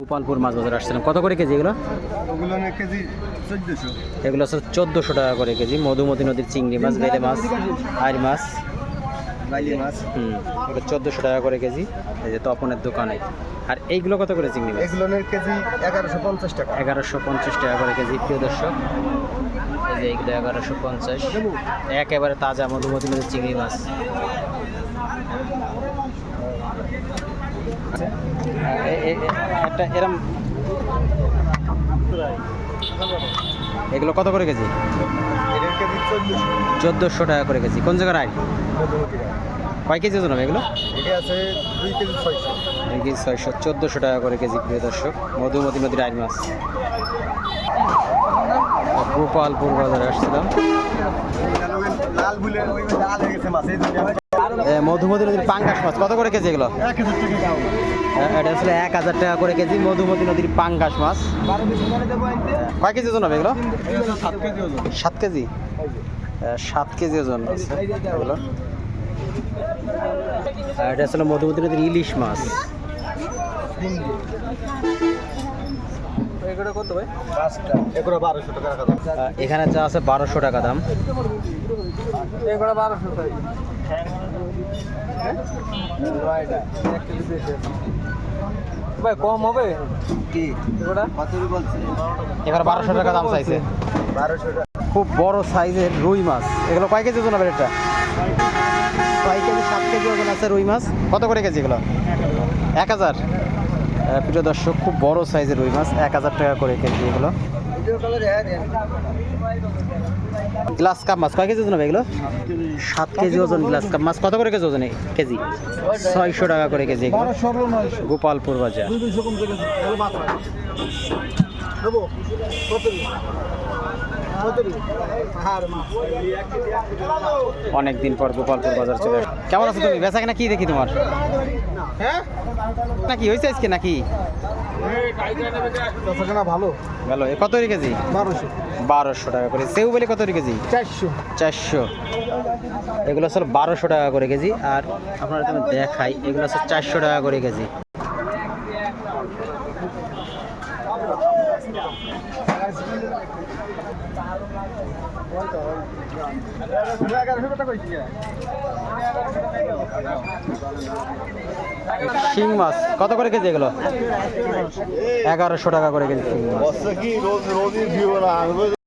গোপালপুর মাছ বাজার আসছিলাম। কত করে কেজি এগুলো? কেজি 1400। এগুলো হচ্ছে 1400 টাকা করে কেজি। মধুমতি নদীর চিংড়ি মাছ, বেলে মাছ, আইড় মাছ, বাইলি মাছ। এগুলো 1400 টাকা করে কেজি। এই যে তপনের দোকানে। আর এইগুলো কত করে চিংড়ি মাছ? এগুলো কেজি 1150 টাকা। 1150 টাকা করে কেজি। প্রিয় দর্শক, এই যে এইগুলো 1150, একেবারে তাজা মধুমতি নদীর চিংড়ি মাছ। একটা এরম এগুলো কত করে কেজি? এটার কেজি 1400 টাকা করে কেজি। কোন জায়গার আইন? কয় কেজি ওজন হবে এগুলো? এটা আছে 2 কেজি 600। 2 কেজি 600, 1400 টাকা করে কেজি। প্রিয় দর্শক, মধুমতি নদীর আইন মাছ। গোপালপুর বাজারে আসছিলাম। লাল বুলে ওই লাল হয়ে গেছে মাছ, এই জন্য মধুমতি নদীর পাঙ্গাস মাছ কত করে কেজি এগুলো? 1000 টাকা দাও। এটা আসলে 1000 টাকা করে কেজি মধুমতি নদীর পাঙ্গাস মাছ। 12 কেজি করে দেবো আইতে। কয় কেজি ওজন হবে এগুলো? 7 কেজি ওজন। 7 কেজি। 7 কেজি ওজন আছে এগুলো। আর এটা আসলে মধুমতি নদীর ইলিশ মাছ। এগুলো কত ভাই? 5টা। এগুলো 1200 টাকা রাখা দাম। এখানে যা আছে 1200 টাকা দাম। এগুলো 1200 টাকা। এটা 1 কেজি বেশি আছে। ভাই কম হবে কি? এগুলো কতই বলছে? এবার 1200 টাকা দাম চাইছে। 1200 টাকা। খুব বড় সাইজের রুই মাছ। এগুলো কয় কেজি ওজন হবে এটা? 6 কেজি 7 কেজি ওজন আছে রুই মাছ। কত করে কেজি এগুলো? 1000। প্রিয় দর্শক, খুব বড় সাইজের রুই মাছ, 1000 টাকা করে কেজি এগুলো। গ্লাস কাপ মাছ কয় কেজি ওজন হবে এগুলো? 7 কেজি ওজন গ্লাস কাপ মাছ। কত করে কেজি ওজন কেজি? 600 টাকা করে কেজি এগুলো। গোপালপুর বাজার। অনেক দিন পর গোপালপুর বাজার চলে আসে। কেমন আছো তুমি? বেচা কিনা কি দেখি তোমার? নাকি হয়েছে আজকে নাকি? ভালো ভালো। কত কেজি? 1200 টাকা করে। সেউ বলে কত কেজি? 400। এগুলো আসলে 1200 টাকা করে কেজি। আর আপনারা তুমি দেখাই, এগুলো আছে 400 টাকা করে কেজি। শিং মাছ কত করে কেজি এগুলো? 1100 টাকা করে কেজি শিং মাছ।